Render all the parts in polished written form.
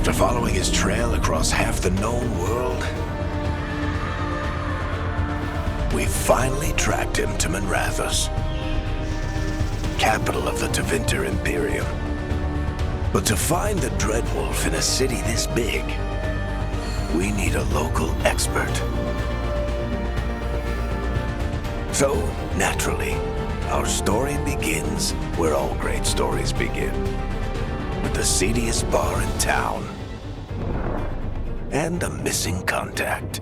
After following his trail across half the known world, we finally tracked him to Minrathous, capital of the Tevinter Imperium. But to find the Dreadwolf in a city this big, we need a local expert. So, naturally, our story begins where all great stories begin. With the seediest bar in town. And a missing contact.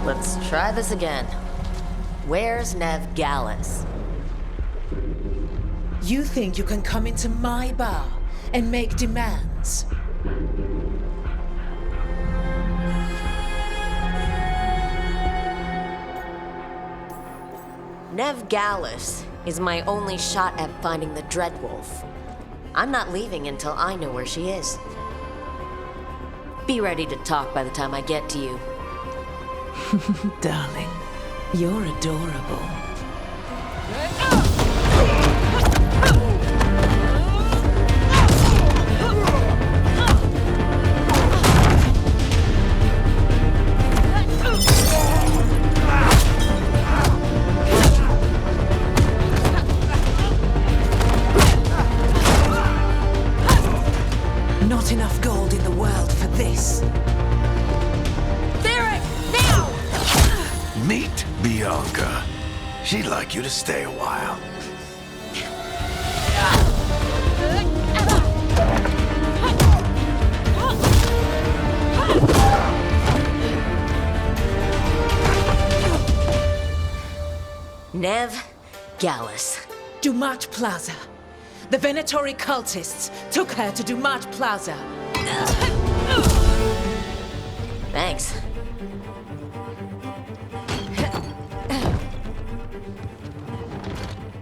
Let's try this again. Where's Nev Gallus? You think you can come into my bar and make demands? Nev Gallus is my only shot at finding the Dreadwolf. I'm not leaving until I know where she is. Be ready to talk by the time I get to you. Darling, you're adorable. Not enough gold in the world for this. Meet Bianca. She'd like you to stay a while. Nev Gallus. Dumat Plaza. The Venatori cultists took her to Dumat Plaza. Thanks.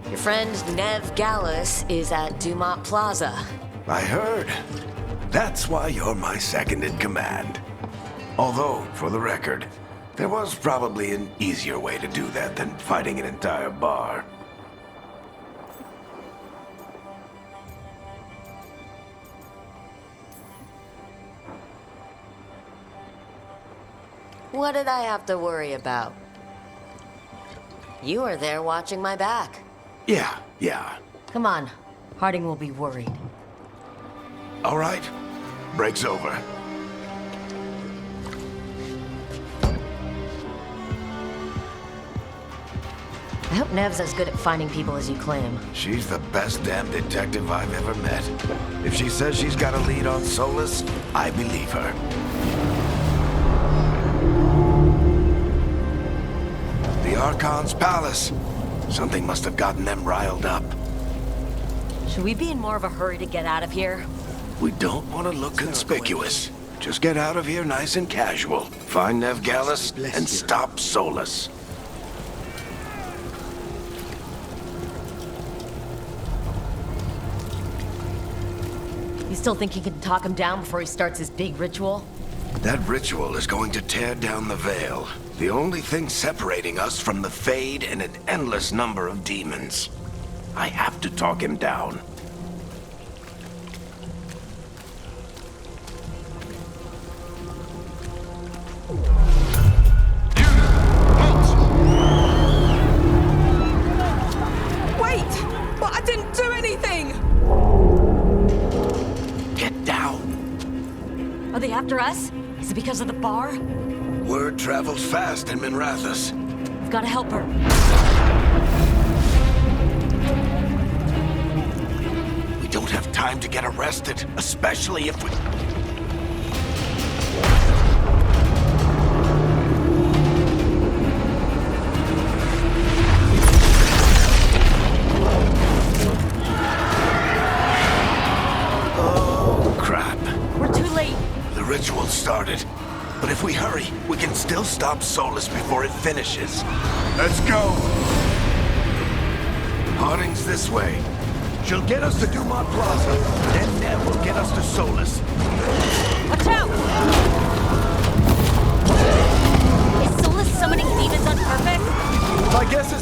Your friend Nev Gallus is at Dumat Plaza. I heard. That's why you're my second in command. Although, for the record, there was probably an easier way to do that than fighting an entire bar. What did I have to worry about? You were there watching my back. Yeah. Come on, Harding will be worried. All right. Break's over. I hope Nev's as good at finding people as you claim. She's the best damn detective I've ever met. If she says she's got a lead on Solus, I believe her. The Archon's palace. Something must have gotten them riled up. Should we be in more of a hurry to get out of here? We don't want to look conspicuous. Just get out of here nice and casual. Find Nev Gallus and stop Solus. You still think you can talk him down before he starts his big ritual? That ritual is going to tear down the veil. The only thing separating us from the Fade and an endless number of demons. I have to talk him down. Wait! But I didn't do anything! Get down. Are they after us? Is it because of the bar? Word travels fast in Minrathous. We've got to help her. We don't have time to get arrested, especially if we... Oh, crap. We're too late. The ritual started. But if we hurry, we can still stop Solus before it finishes. Let's go! Harding's this way. She'll get us to Dumat Plaza. Then Nev will get us to Solus. Watch out!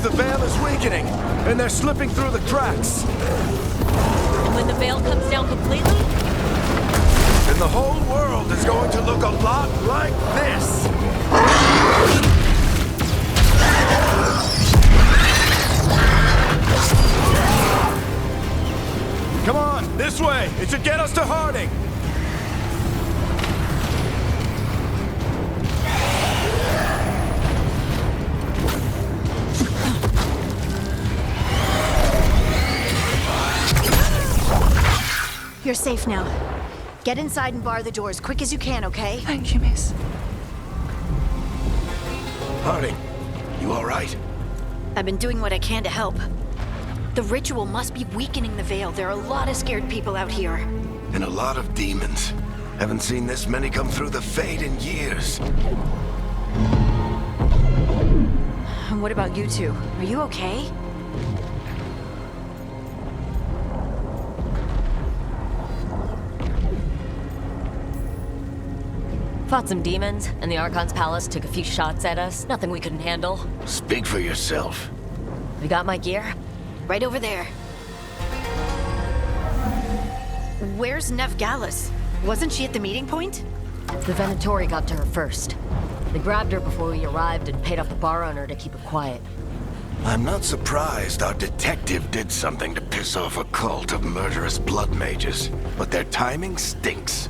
the Veil is weakening, and they're slipping through the cracks. And when the veil comes down completely? And the whole world is going to look a lot like this. Come on, this way. It should get us to Harding. You're safe now. Get inside and bar the doors quick as you can, okay? Thank you, miss. Harding, you all right? I've been doing what I can to help. The ritual must be weakening the Veil. There are a lot of scared people out here. And a lot of demons. Haven't seen this many come through the Fade in years. And what about you two? Are you okay? Fought some demons, and the Archon's palace took a few shots at us. Nothing we couldn't handle. Speak for yourself. We got my gear? Right over there. Where's Nev Gallus? Wasn't she at the meeting point? The Venatori got to her first. They grabbed her before we arrived and paid off the bar owner to keep her quiet. I'm not surprised our detective did something to piss off a cult of murderous blood mages, but their timing stinks.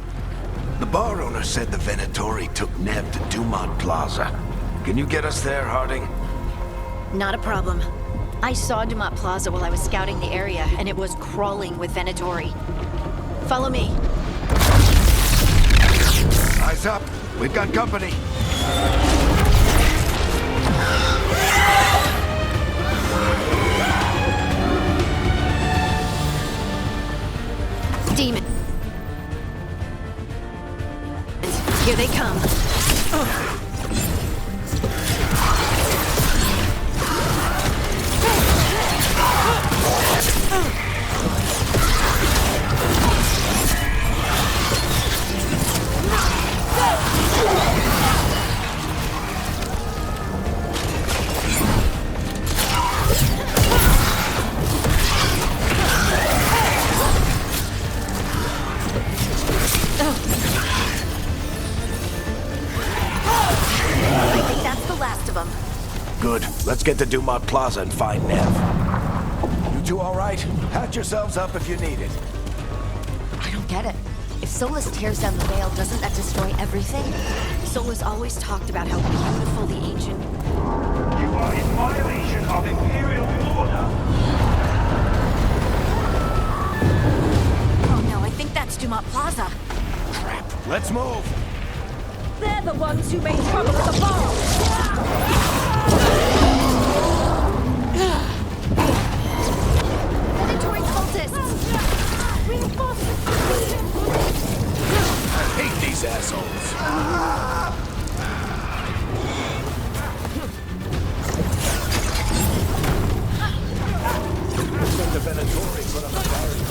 The bar owner said the Venatori took Nev to Dumont Plaza. Can you get us there, Harding? Not a problem. I saw Dumont Plaza while I was scouting the area, and it was crawling with Venatori. Follow me. Eyes up. We've got company. Demon. Here they come. I think that's the last of them. Good. Let's get to Dumont Plaza and find Nev. You two all right? Patch yourselves up if you need it. I don't get it. If Solus tears down the veil, doesn't that destroy everything? Solus always talked about how beautiful the ancient... You are in violation of Imperial order. Oh no, I think that's Dumont Plaza. Crap. Let's move. They're the ones who made trouble at the bar! Predatory cultists! I hate these assholes. Looks like the Venatori put up a barricade.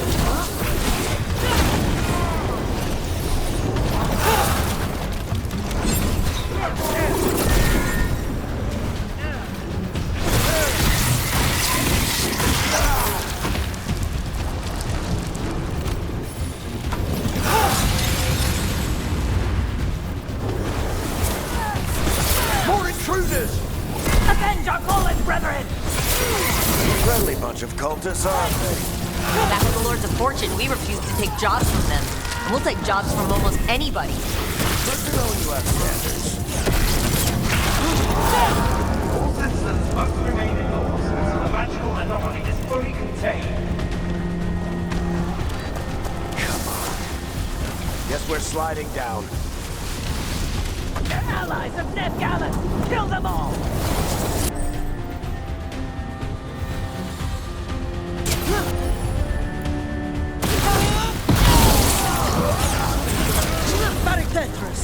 More intruders! Avenge our fallen brethren! Friendly bunch of cultists, aren't they? Back with the Lords of Fortune, we refuse to take jobs from them. And we'll take jobs from almost anybody. Good to know you have standards. All citizens must remain indoors until the magical anomaly is fully contained. Come on. Guess we're sliding down. The allies of Ned Gallus! Kill them all! Very dangerous.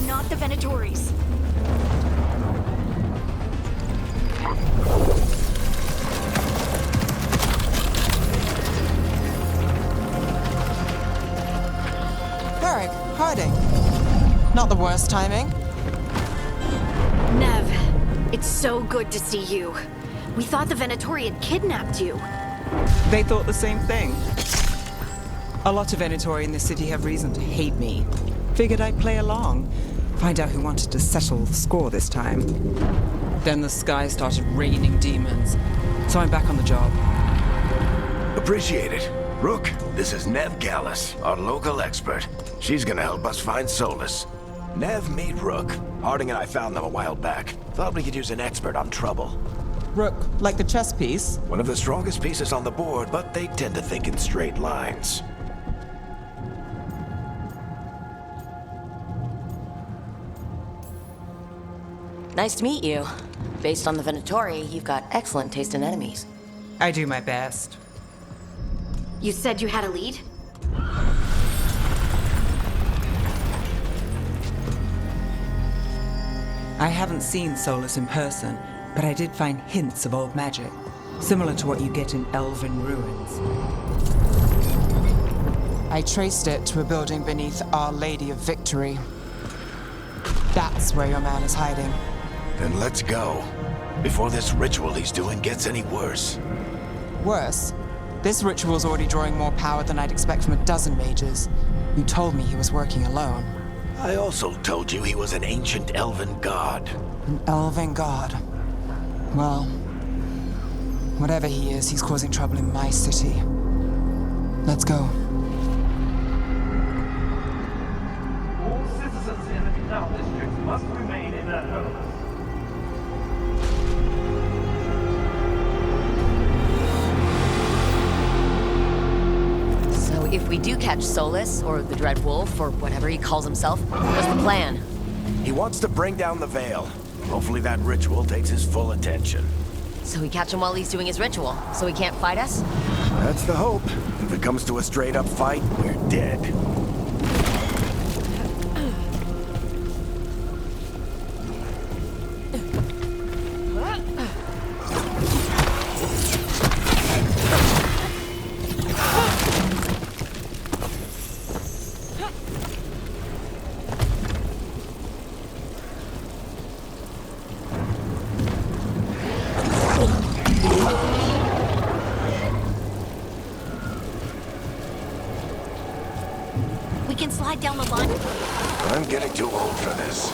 not the Venatoris. Eric, hiding. Not the worst timing. Nev, it's so good to see you. We thought the Venatori had kidnapped you. They thought the same thing. A lot of Venatori in this city have reason to hate me. Figured I'd play along. Find out who wanted to settle the score this time. Then the sky started raining demons. So I'm back on the job. Appreciate it. Rook, this is Nev Gallus, our local expert. She's gonna help us find Solus. Nev, meet Rook. Harding and I found them a while back. Thought we could use an expert on trouble. Rook, like the chess piece? One of the strongest pieces on the board, but they tend to think in straight lines. Nice to meet you. Based on the Venatori, you've got excellent taste in enemies. I do my best. You said you had a lead? I haven't seen Solus in person, but I did find hints of old magic, similar to what you get in elven ruins. I traced it to a building beneath Our Lady of Victory. That's where your man is hiding. Then let's go. Before this ritual he's doing gets any worse. Worse, this ritual's already drawing more power than I'd expect from a dozen mages. You told me he was working alone. I also told you he was an ancient elven god. An elven god. Well, whatever he is, he's causing trouble in my city. Let's go. All citizens in the canal district must remain in their homes. So if we do catch Solus, or the Dread Wolf, or whatever he calls himself, what's the plan? He wants to bring down the Veil. Hopefully that ritual takes his full attention. So we catch him while he's doing his ritual, so he can't fight us? That's the hope. If it comes to a straight-up fight, we're dead. We can slide down the line. I'm getting too old for this.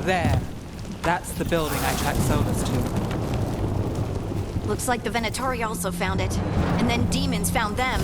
There. That's the building I tracked Solus to. Looks like the Venatori also found it. And then demons found them.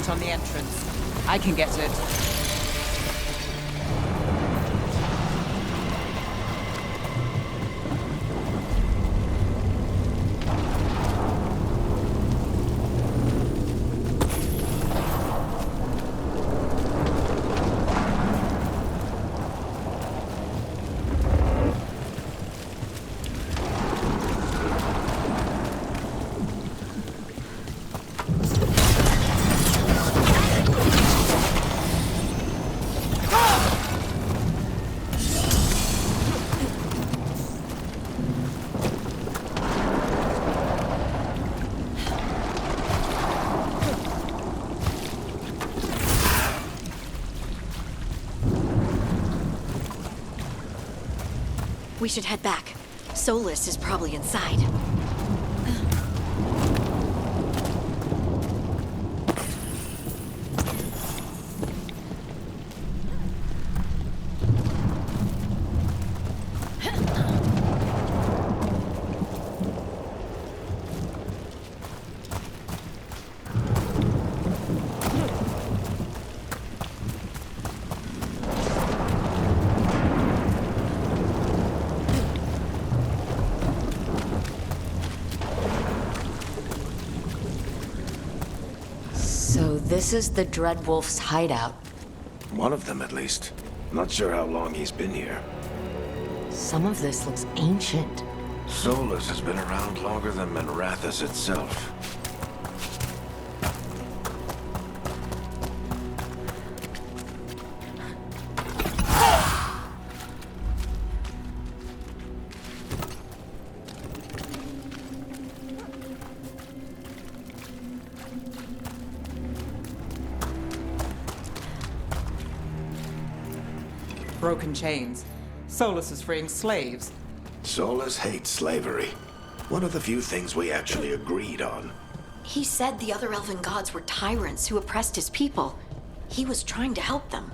On the entrance. I can get it. We should head back. Solus is probably inside. So this is the Dreadwolf's hideout. One of them, at least. Not sure how long he's been here. Some of this looks ancient. Solus has been around longer than Manrathus itself. Broken chains. Solus is freeing slaves. Solus hates slavery. One of the few things we actually agreed on. He said the other elven gods were tyrants who oppressed his people. He was trying to help them.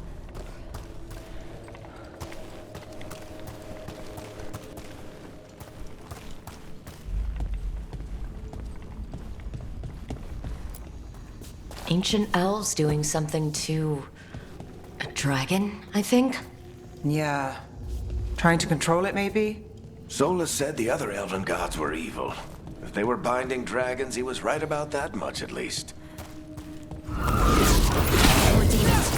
Ancient elves doing something to a dragon, I think? Yeah. Trying to control it, maybe? Solus said the other elven gods were evil. If they were binding dragons, he was right about that much, at least. More demons.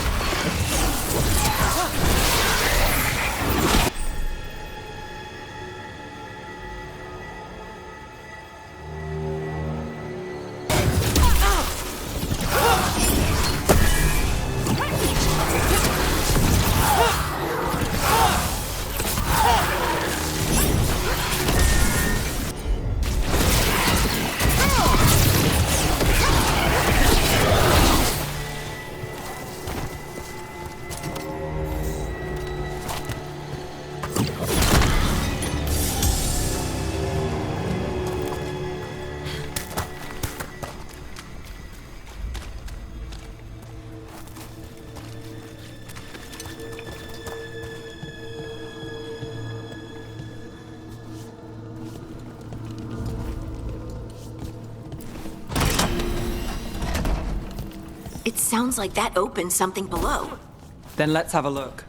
It sounds like that opened something below. Then let's have a look.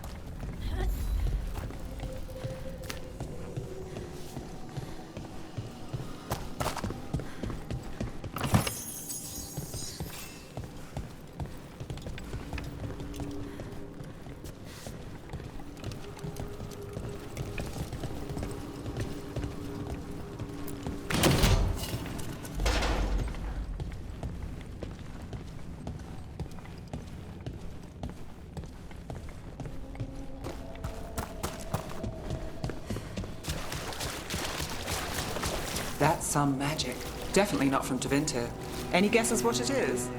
That's some magic. Definitely not from Tevinter. Any guesses what it is?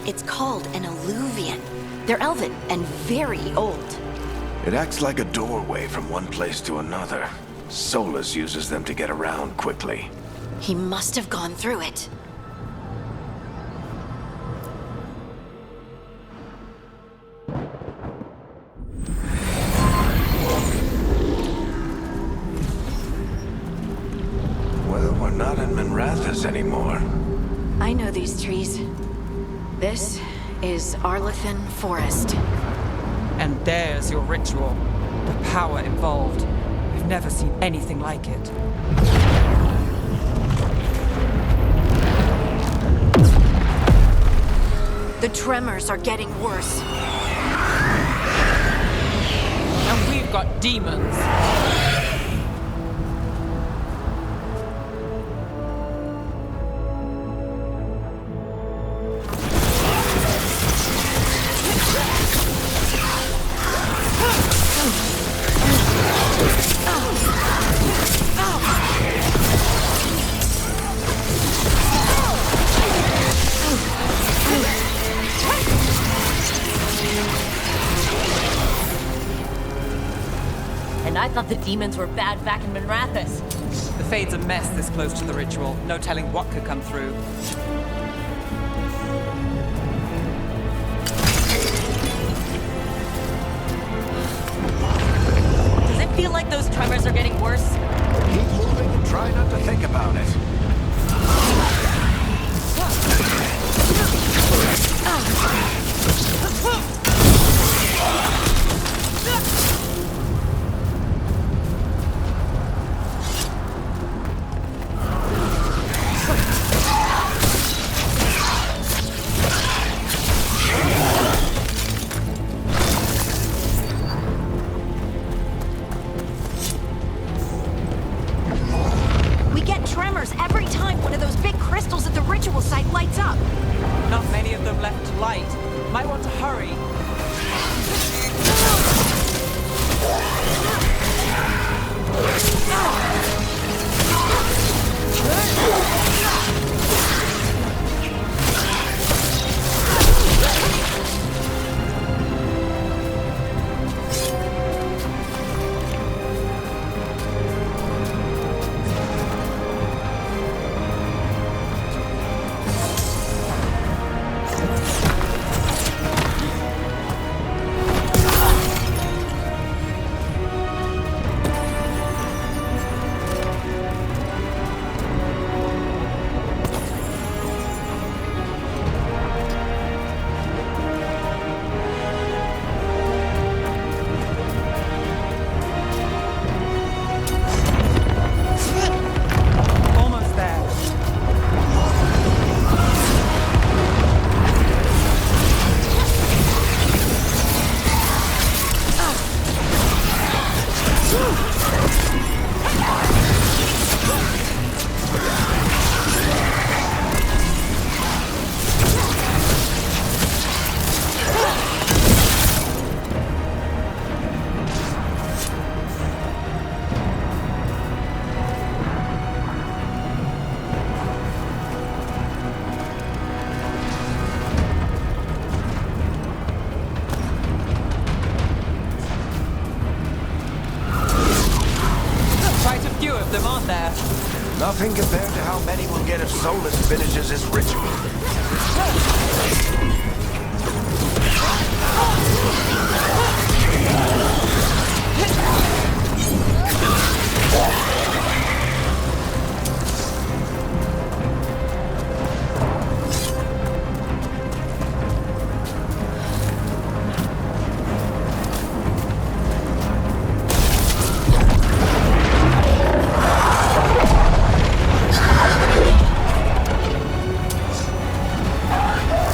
It's called an alluvian. They're elven and very old. It acts like a doorway from one place to another. Solus uses them to get around quickly. He must have gone through it. Well, we're not in Manrathus anymore. I know these trees. This is Arlethan Forest. And there's your ritual. The power involved. I've never seen anything like it. The tremors are getting worse. And we've got demons. And I thought the demons were bad back in Manrathus. The Fade's a mess this close to the ritual. No telling what could come through. Does it feel like those tremors are getting worse? Keep moving and try not to think about it. We get tremors every time one of those big crystals at the ritual site lights up. Not many of them left to light. Might want to hurry. Almost there. Quite a few of them, aren't there? Nothing compared to how many we'll get if Solus finishes his ritual.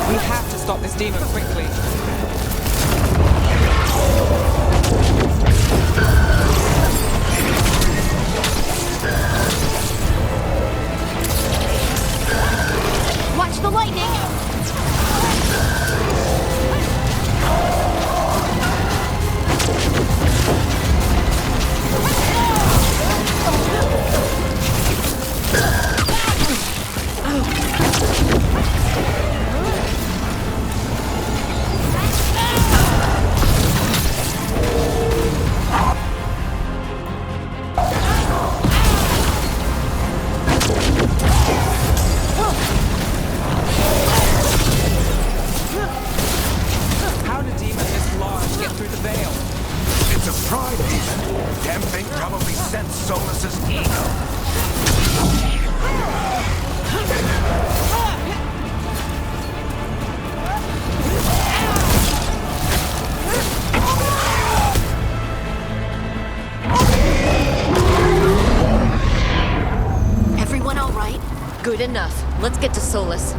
We have to stop this demon quickly. Watch the lightning! How did demon this large get through the veil? It's a pride demon. Damn thing probably sensed Solus's ego. Everyone all right? Good enough. Let's get to Solus.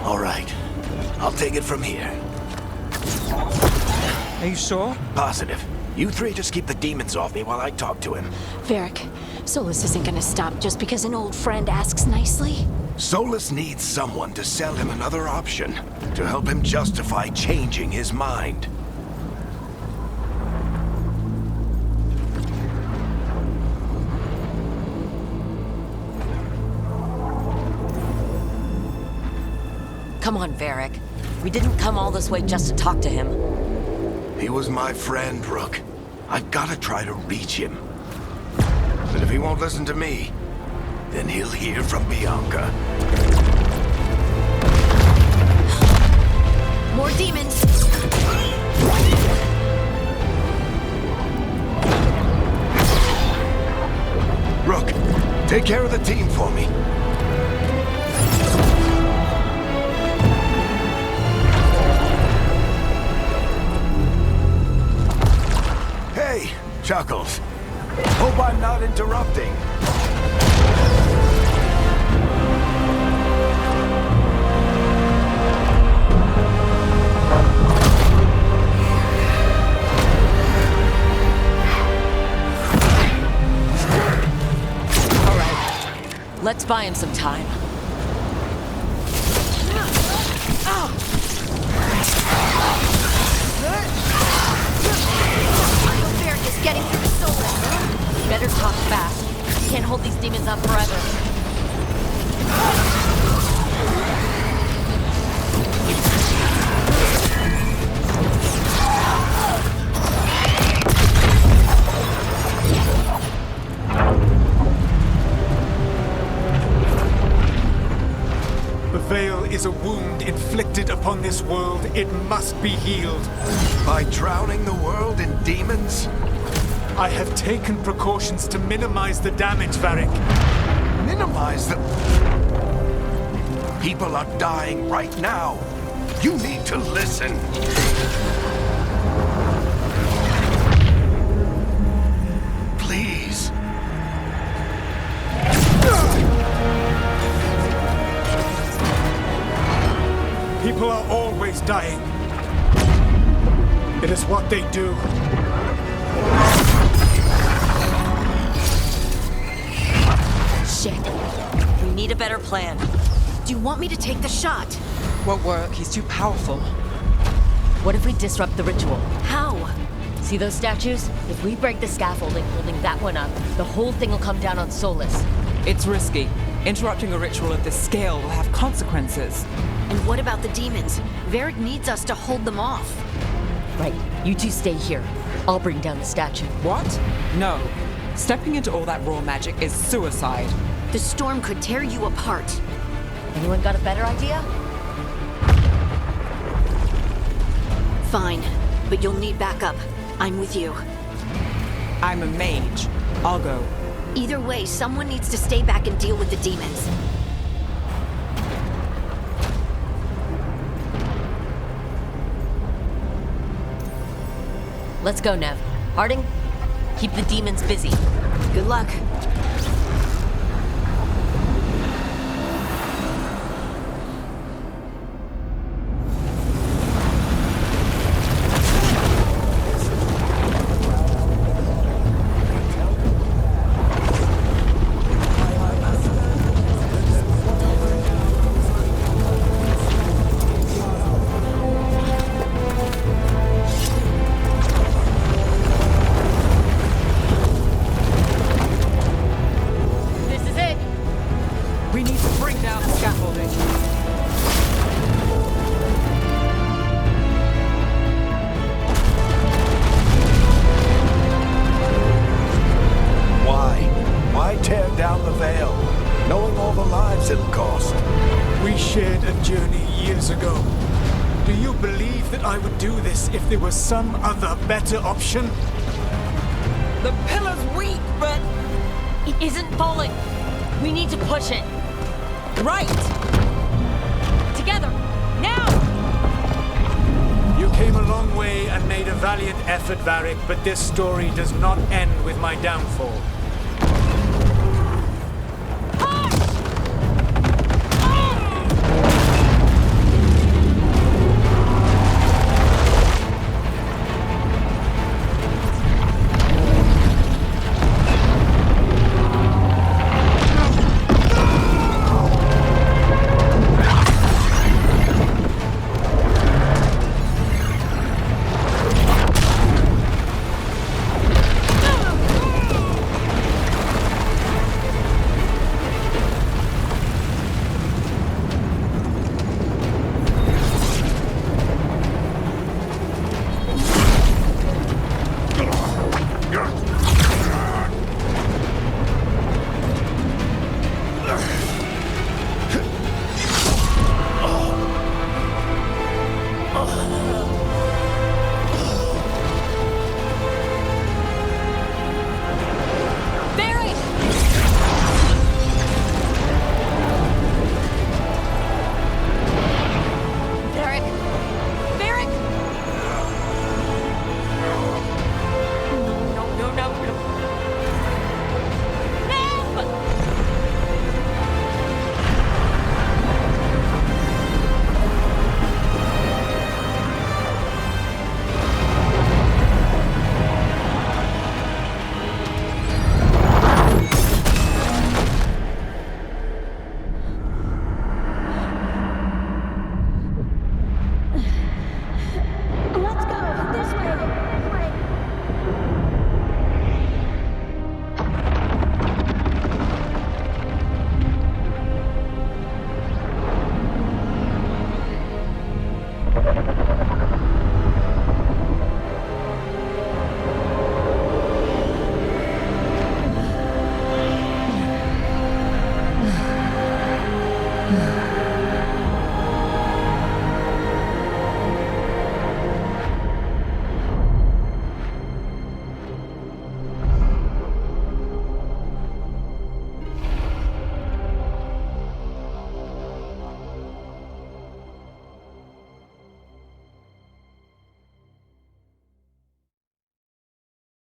All right. I'll take it from here. Are you sure? Positive. You three just keep the demons off me while I talk to him. Varric, Solus isn't gonna stop just because an old friend asks nicely. Solus needs someone to sell him another option, to help him justify changing his mind. Come on, Varric. We didn't come all this way just to talk to him. He was my friend, Rook. I've gotta try to reach him. But if he won't listen to me, then he'll hear from Bianca. More demons! Rook, take care of the team for me. Hey, Chuckles. Hope I'm not interrupting. All right, let's buy him some time. Varric is getting through the Solus. Better talk fast. Can't hold these demons up forever. The Veil is a wound inflicted upon this world. It must be healed. By drowning the world in demons? I have taken precautions to minimize the damage, Varric. Minimize the... People are dying right now. You need to listen. Please. People are always dying. It is what they do. Shit. We need a better plan. Do you want me to take the shot? Won't work. He's too powerful. What if we disrupt the ritual? How? See those statues? If we break the scaffolding holding that one up, the whole thing will come down on Solus. It's risky. Interrupting a ritual of this scale will have consequences. And what about the demons? Varric needs us to hold them off. Right, you two stay here. I'll bring down the statue. What? No. Stepping into all that raw magic is suicide. The storm could tear you apart. Anyone got a better idea? Fine, but you'll need backup. I'm with you. I'm a mage. I'll go. Either way, someone needs to stay back and deal with the demons. Let's go, Nev. Harding, keep the demons busy. Good luck. This is it. We need to bring down the scaffolding. Why tear down the Veil, knowing all the lives it'll cost? We shared a journey years ago. Do you believe that I would do this if there was some other better option? The pillar's weak, but... It isn't falling. We need to push it. Right! Together. Now! You came a long way and made a valiant effort, Varric, but this story does not end with my downfall.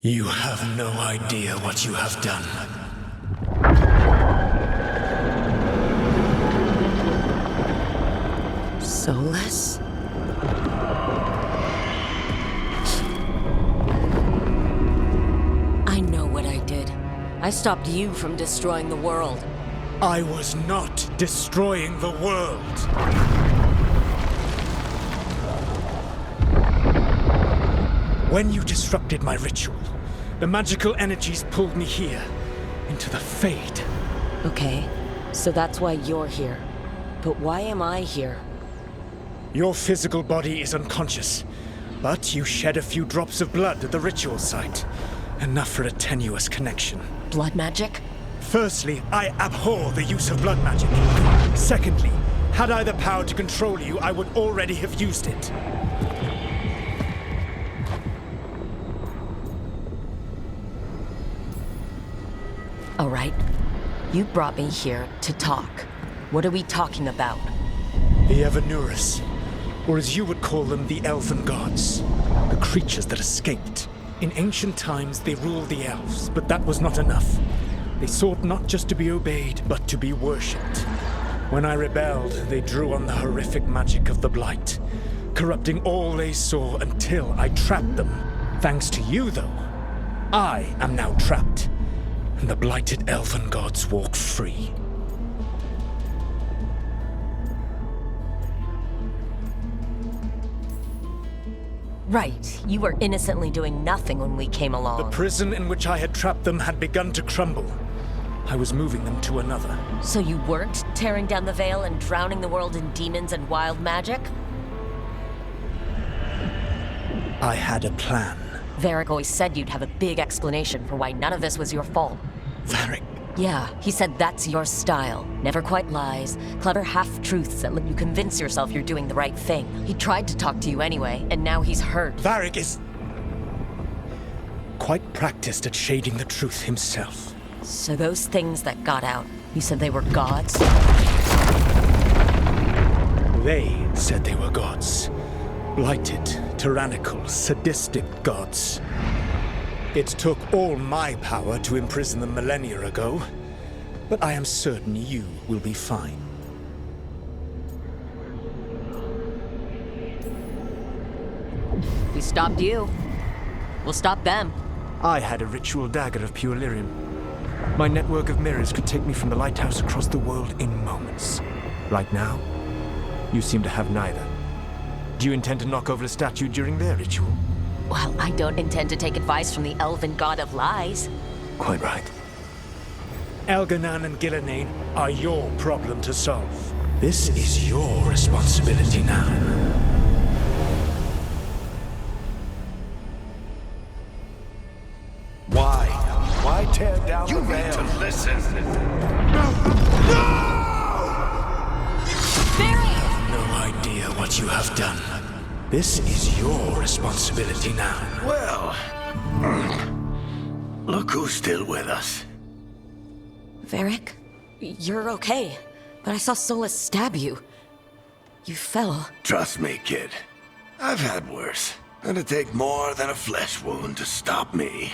You have no idea what you have done. Soulless? I know what I did. I stopped you from destroying the world. I was not destroying the world. When you disrupted my ritual, the magical energies pulled me here, into the Fade. Okay, so that's why you're here. But why am I here? Your physical body is unconscious, but you shed a few drops of blood at the ritual site. Enough for a tenuous connection. Blood magic? Firstly, I abhor the use of blood magic. Secondly, had I the power to control you, I would already have used it. All right. You brought me here to talk. What are we talking about? The Evanuris, or as you would call them, the Elven Gods. The creatures that escaped. In ancient times, they ruled the elves, but that was not enough. They sought not just to be obeyed, but to be worshipped. When I rebelled, they drew on the horrific magic of the Blight, corrupting all they saw until I trapped them. Thanks to you, though, I am now trapped, and the blighted Elven Gods walk free. Right. You were innocently doing nothing when we came along. The prison in which I had trapped them had begun to crumble. I was moving them to another. So you weren't tearing down the veil and drowning the world in demons and wild magic? I had a plan. Varric always said you'd have a big explanation for why none of this was your fault. Varric. Yeah, he said that's your style. Never quite lies, clever half-truths that let you convince yourself you're doing the right thing. He tried to talk to you anyway, and now he's hurt. Varric is quite practiced at shading the truth himself. So those things that got out, you said they were gods? They said they were gods. Blighted, tyrannical, sadistic gods. It took all my power to imprison them millennia ago, but I am certain you will be fine. We stopped you. We'll stop them. I had a ritual dagger of pure lyrium. My network of mirrors could take me from the lighthouse across the world in moments. Right now, you seem to have neither. Do you intend to knock over a statue during their ritual? Well, I don't intend to take advice from the elven god of lies. Quite right. Elganan and Gillenane are your problem to solve. This is your responsibility now. Why? Why tear down the veil? You need to listen. No idea what you have done. This is your responsibility now. Well, look who's still with us. Varric, you're okay. But I saw Solus stab you. You fell. Trust me, kid. I've had worse. It'd take more than a flesh wound to stop me.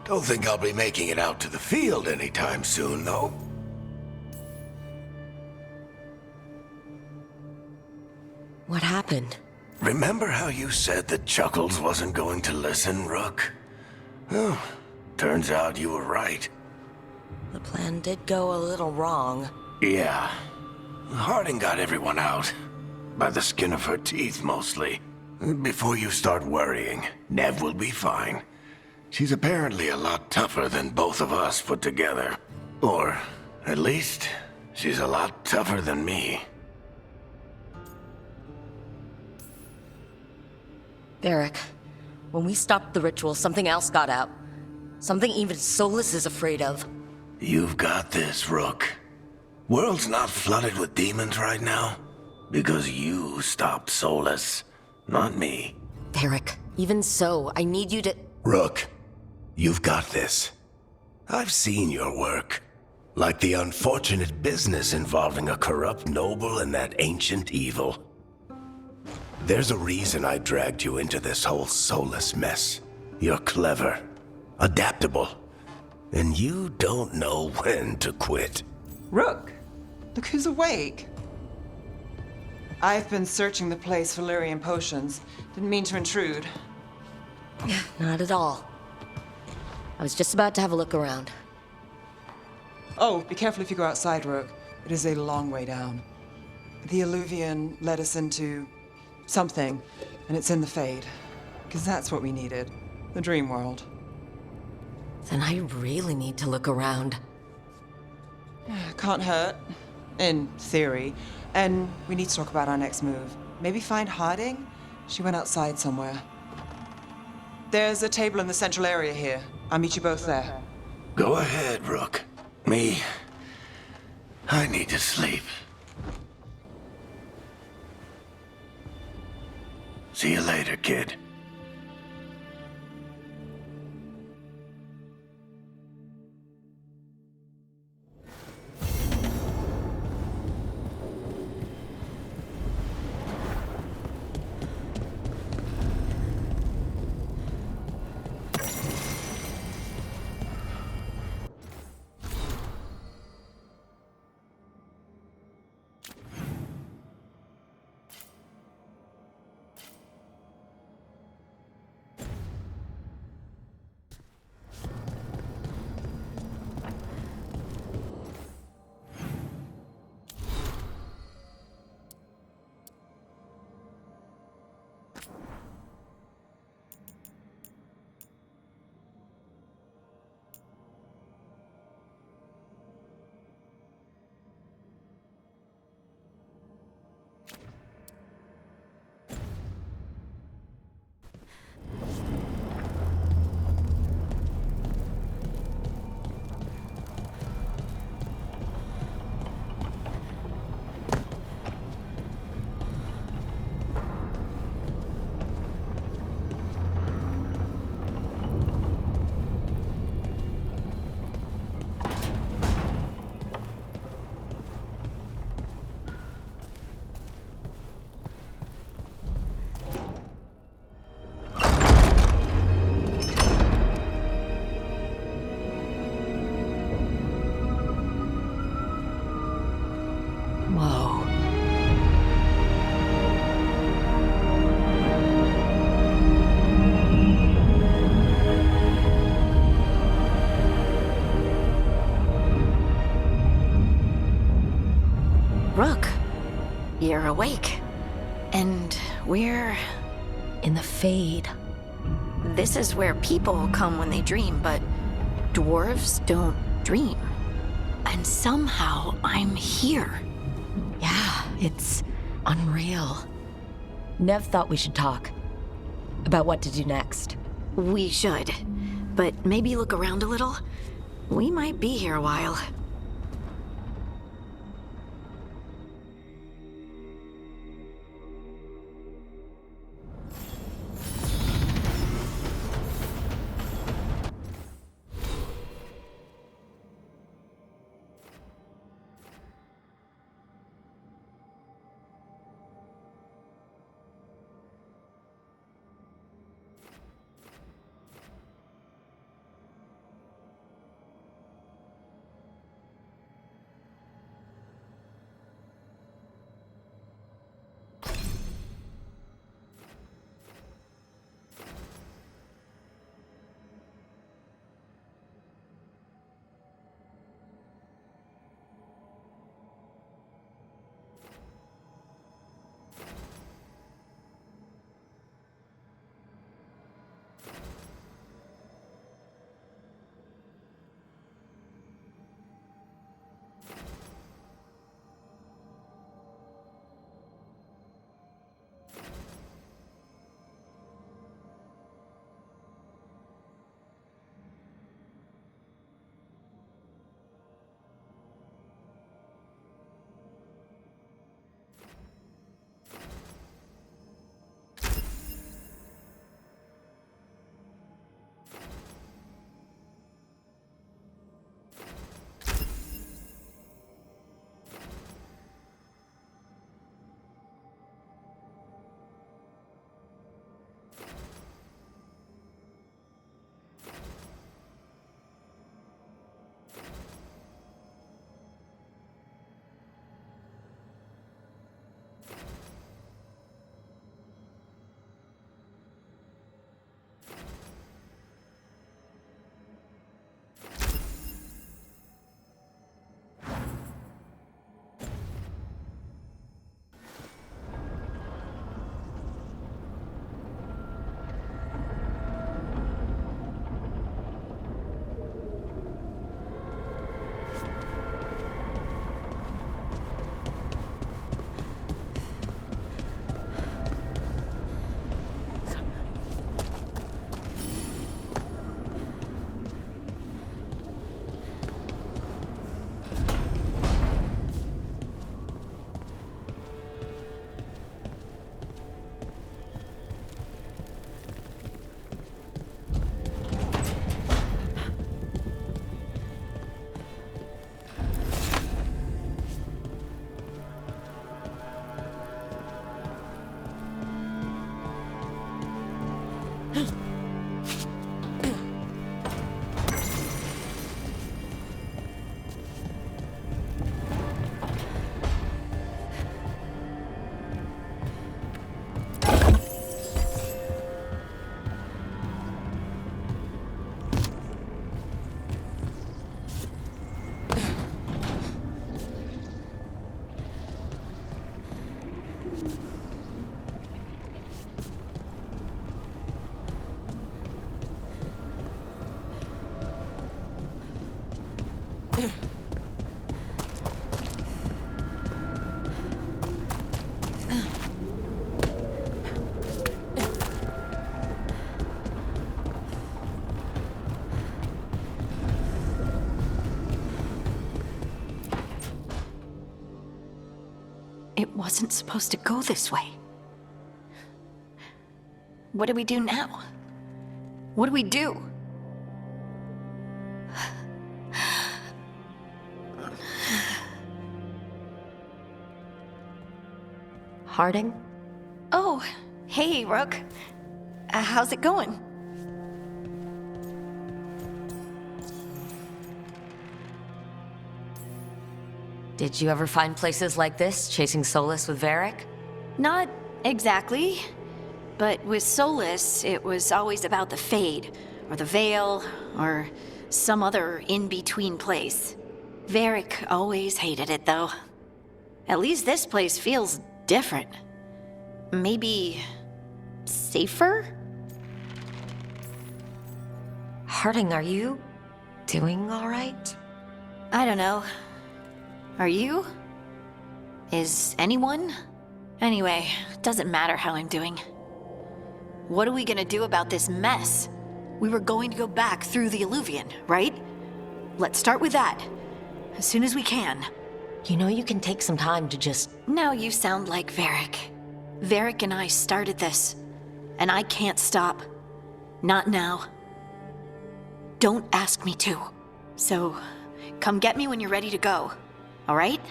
Don't think I'll be making it out to the field anytime soon, though. What happened? Remember how you said that Chuckles wasn't going to listen, Rook? Oh, turns out you were right. The plan did go a little wrong. Yeah. Harding got everyone out. By the skin of her teeth, mostly. Before you start worrying, Nev will be fine. She's apparently a lot tougher than both of us put together. Or, at least, she's a lot tougher than me. Varric, when we stopped the ritual, something else got out. Something even Solus is afraid of. You've got this, Rook. World's not flooded with demons right now. Because you stopped Solus, not me. Varric, even so, I need you to... Rook, you've got this. I've seen your work. Like the unfortunate business involving a corrupt noble and that ancient evil. There's a reason I dragged you into this whole soulless mess. You're clever, adaptable, and you don't know when to quit. Rook, look who's awake. I've been searching the place for Lyrian potions. Didn't mean to intrude. Not at all. I was just about to have a look around. Oh, be careful if you go outside, Rook. It is a long way down. The Alluvian led us into something, and it's in the Fade. Because that's what we needed. The dream world. Then I really need to look around. Can't hurt. In theory. And we need to talk about our next move. Maybe find Harding? She went outside somewhere. There's a table in the central area here. I'll meet you both there. Go ahead, Rook. I need to sleep. See you later, kid. Whoa. Rook, You're awake. And we're... in the Fade. This is where people come when they dream, but dwarves don't dream. And somehow I'm here. Yeah, it's unreal. Nev thought we should talk about what to do next. We should. But maybe look around a little. We might be here a while. It wasn't supposed to go this way. What do we do now? What do we do? Harding? Oh, hey, Rook. How's it going? Did you ever find places like this, chasing Solus with Varric? Not exactly. But with Solus, it was always about the Fade, or the Veil, or some other in-between place. Varric always hated it, though. At least this place feels different. Maybe safer? Harding, are you doing all right? I don't know. Are you? Is anyone? Anyway, doesn't matter how I'm doing. What are we gonna do about this mess? We were going to go back through the Illuvian, right? Let's start with that. As soon as we can. You know you can take some time to just... Now you sound like Varric. Varric and I started this. And I can't stop. Not now. Don't ask me to. So, come get me when you're ready to go. All right?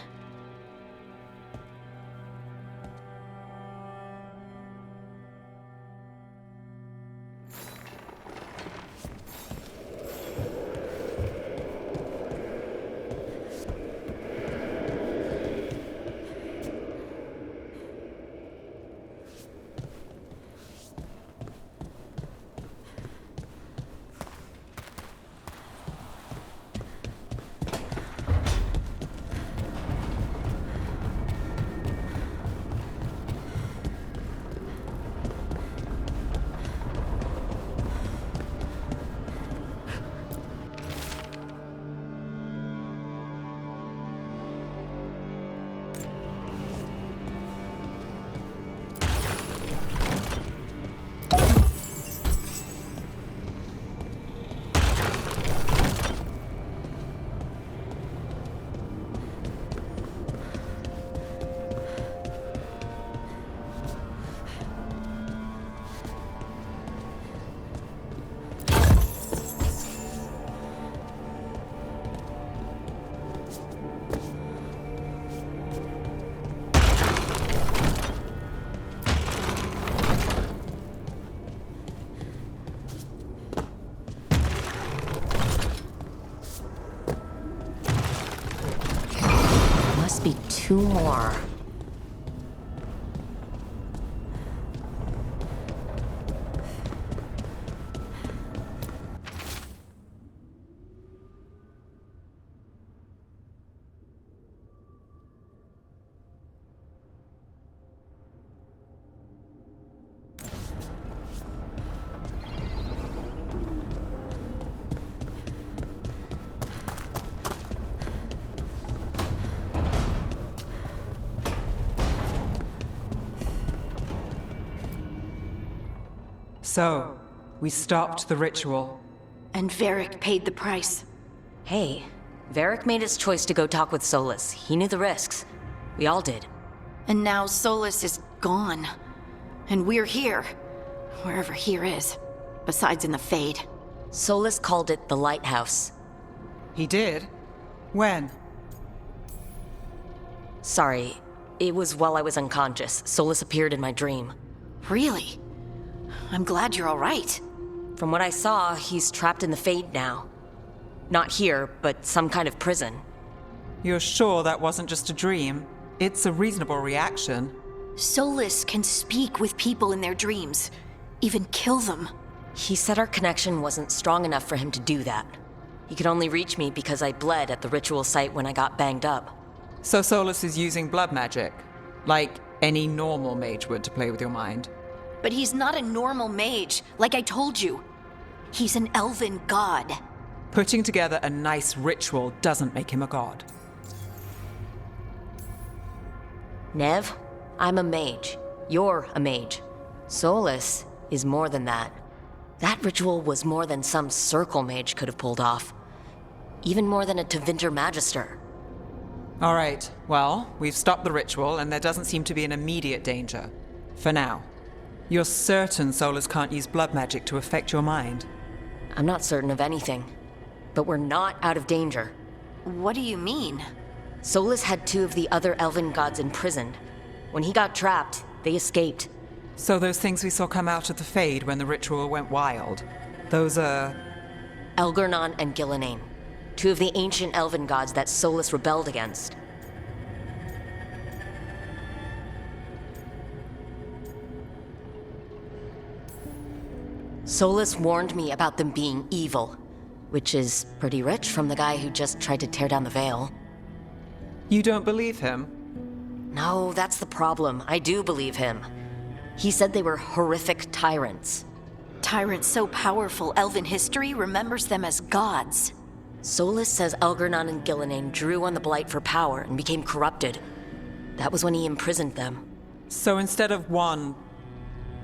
Be 2 more. So, we stopped the ritual. And Varric paid the price. Hey, Varric made his choice to go talk with Solus. He knew the risks. We all did. And now Solus is gone. And we're here. Wherever here is. Besides in the Fade. Solus called it the Lighthouse. He did? When? Sorry, it was while I was unconscious. Solus appeared in my dream. Really? I'm glad you're all right. From what I saw, he's trapped in the Fade now. Not here, but some kind of prison. You're sure that wasn't just a dream? It's a reasonable reaction. Solus can speak with people in their dreams. Even kill them. He said our connection wasn't strong enough for him to do that. He could only reach me because I bled at the ritual site when I got banged up. So Solus is using blood magic, like any normal mage would to play with your mind. But he's not a normal mage, like I told you. He's an elven god. Putting together a nice ritual doesn't make him a god. Nev, I'm a mage. You're a mage. Solus is more than that. That ritual was more than some circle mage could have pulled off. Even more than a Tevinter Magister. All right, well, we've stopped the ritual and there doesn't seem to be an immediate danger. For now. You're certain Solus can't use blood magic to affect your mind? I'm not certain of anything. But we're not out of danger. What do you mean? Solus had 2 of the other elven gods imprisoned. When he got trapped, they escaped. So those things we saw come out of the Fade when the ritual went wild, those are... Elgornon and Gillenane, 2 of the ancient elven gods that Solus rebelled against. Solus warned me about them being evil, which is pretty rich from the guy who just tried to tear down the veil. You don't believe him? No, that's the problem. I do believe him. He said they were horrific tyrants. Tyrants so powerful elven history remembers them as gods. Solus says Elgornon and Gillenane drew on the Blight for power and became corrupted. That was when he imprisoned them. So instead of one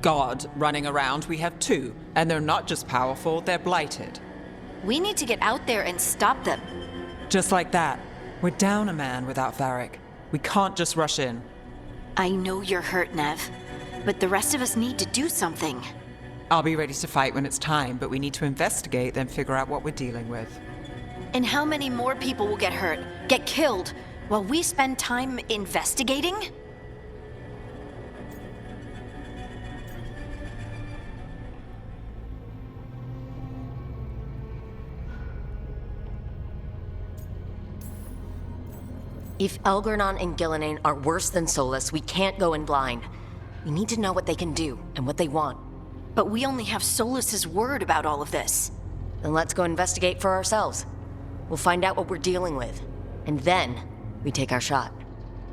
god running around, we have 2. And they're not just powerful, they're blighted. We need to get out there and stop them. Just like that. We're down a man without Varric. We can't just rush in. I know you're hurt, Nev, but the rest of us need to do something. I'll be ready to fight when it's time, but we need to investigate, then figure out what we're dealing with. And how many more people will get hurt, get killed, while we spend time investigating? If Elgornon and Gillenane are worse than Solus, we can't go in blind. We need to know what they can do and what they want. But we only have Solus's word about all of this. Then let's go investigate for ourselves. We'll find out what we're dealing with. And then, we take our shot.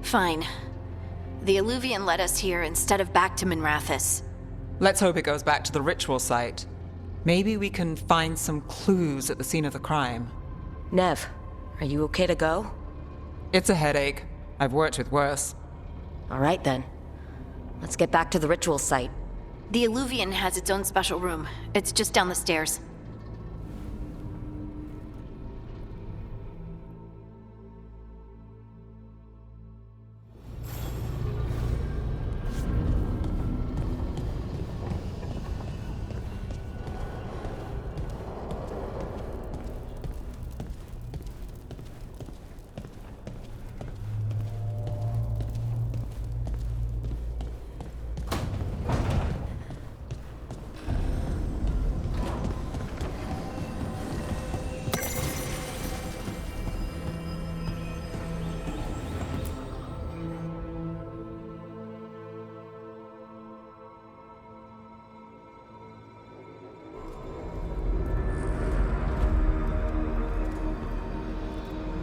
Fine. The Illuvian led us here instead of back to Minrathous. Let's hope it goes back to the ritual site. Maybe we can find some clues at the scene of the crime. Nev, are you okay to go? It's a headache. I've worked with worse. All right then. Let's get back to the ritual site. The Illuvian has its own special room. It's just down the stairs.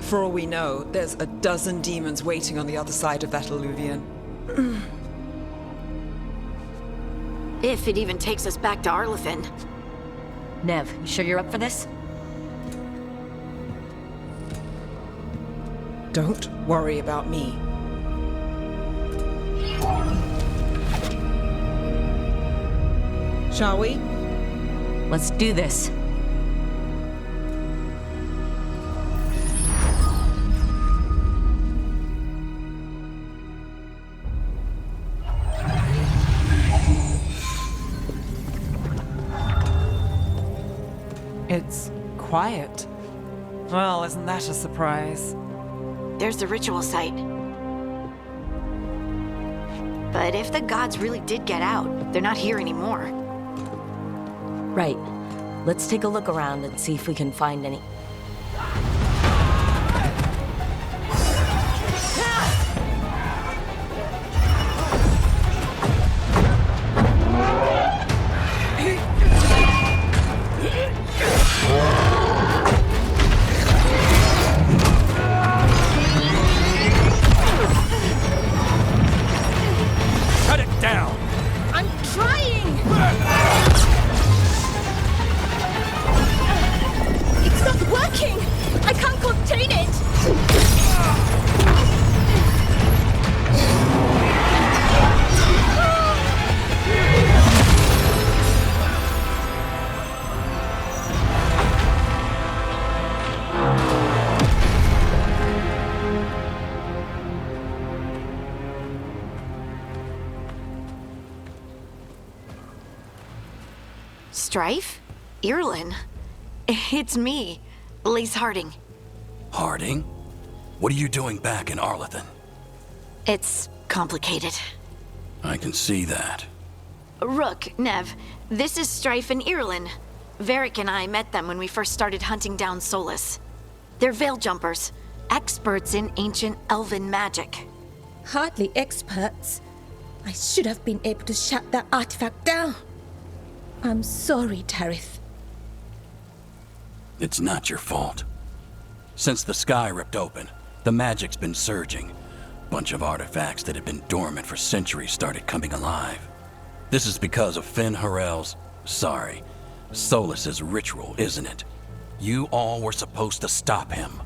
For all we know, there's a dozen demons waiting on the other side of that Illuvian. If it even takes us back to Arlithin. Nev, you sure you're up for this? Don't worry about me. Shall we? Let's do this. It's quiet. Well, isn't that a surprise? There's the ritual site. But if the gods really did get out, they're not here anymore. Right. Let's take a look around and see if we can find any... It's not working! I can't contain it! Strife? Irlin? It's me, Lise Harding. Harding? What are you doing back in Arlethan? It's complicated. I can see that. Rook, Nev, this is Strife and Irlin. Varric and I met them when we first started hunting down Solus. They're veil jumpers, experts in ancient elven magic. Hardly experts. I should have been able to shut that artifact down. I'm sorry, Tarith. It's not your fault. Since the sky ripped open, the magic's been surging. Bunch of artifacts that had been dormant for centuries started coming alive. This is because of Finn Harel's, Solus's ritual, isn't it? You all were supposed to stop him.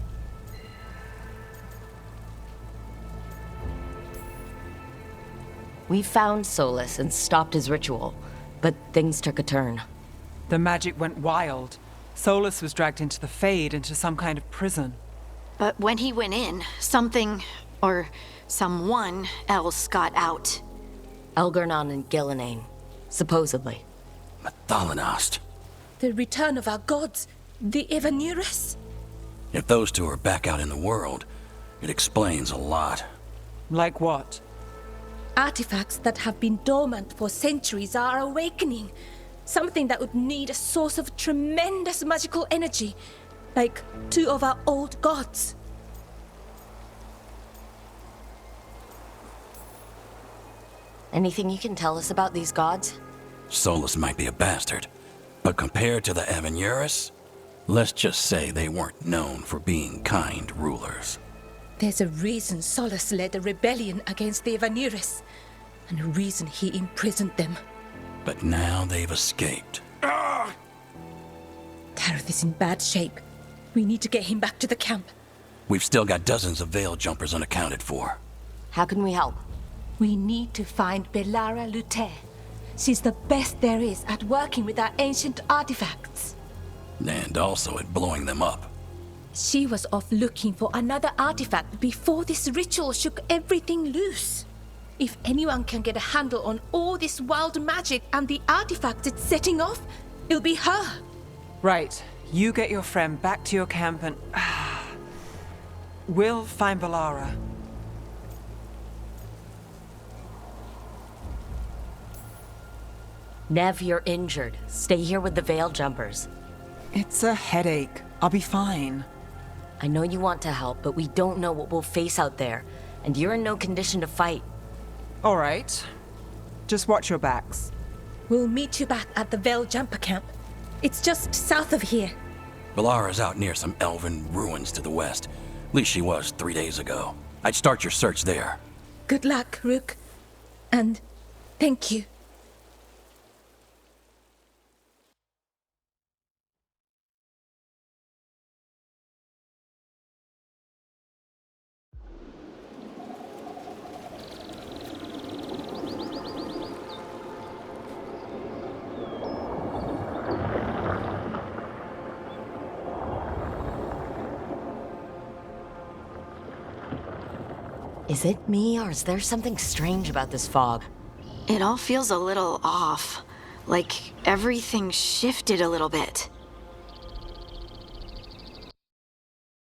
We found Solus and stopped his ritual, but things took a turn. The magic went wild. Solus was dragged into the Fade, into some kind of prison. But when he went in, something, or someone else got out. Elgernon and Gillenane, supposedly. Mathalanost. The return of our gods, the Evanurus. If those two are back out in the world, it explains a lot. Like what? Artifacts that have been dormant for centuries are awakening. Something that would need a source of tremendous magical energy, like two of our old gods. Anything you can tell us about these gods? Solus might be a bastard, but compared to the Evanurus, let's just say they weren't known for being kind rulers. There's a reason Solus led a rebellion against the Evanurus, and a reason he imprisoned them. But now they've escaped. Tarith is in bad shape. We need to get him back to the camp. We've still got dozens of veil jumpers unaccounted for. How can we help? We need to find Belara Lute. She's the best there is at working with our ancient artifacts. And also at blowing them up. She was off looking for another artifact before this ritual shook everything loose. If anyone can get a handle on all this wild magic and the artifacts it's setting off, it'll be her. Right. You get your friend back to your camp and... we'll find Belara. Nev, you're injured. Stay here with the Veil Jumpers. It's a headache. I'll be fine. I know you want to help, but we don't know what we'll face out there, and you're in no condition to fight. All right. Just watch your backs. We'll meet you back at the Veil Jumper camp. It's just south of here. Belara's out near some elven ruins to the west. At least she was 3 days ago. I'd start your search there. Good luck, Rook. And thank you. Is it me, or is there something strange about this fog? It all feels a little off. Like everything shifted a little bit.